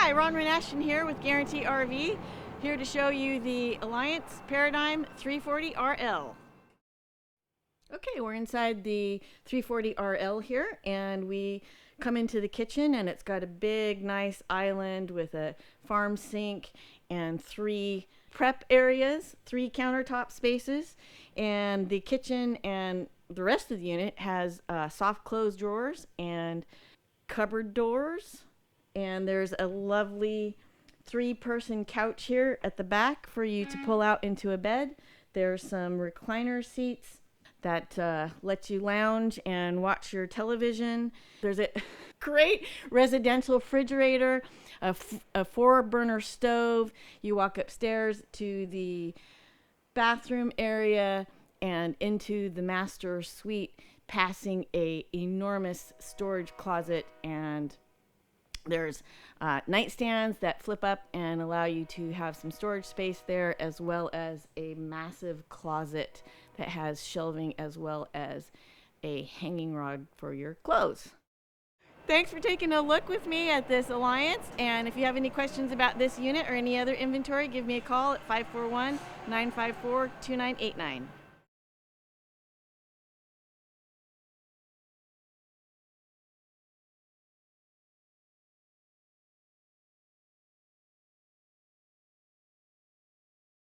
Hi, Ronwin.Ashton here with Guaranty RV, here to show you the Alliance Paradigm 340RL. Okay, we're inside the 340RL here, and we come into the kitchen, and it's got a big, nice island with a farm sink and 3 prep areas, 3 countertop spaces, and the kitchen and the rest of the unit has soft close drawers and cupboard doors. And there's a lovely 3-person couch here at the back for you to pull out into a bed. There's some recliner seats that let you lounge and watch your television. There's a great residential refrigerator, a 4-burner stove. You walk upstairs to the bathroom area and into the master suite, passing a enormous storage closet, and there's nightstands that flip up and allow you to have some storage space there, as well as a massive closet that has shelving as well as a hanging rod for your clothes. Thanks for taking a look with me at this Alliance, and if you have any questions about this unit or any other inventory, give me a call at 541-954-2989.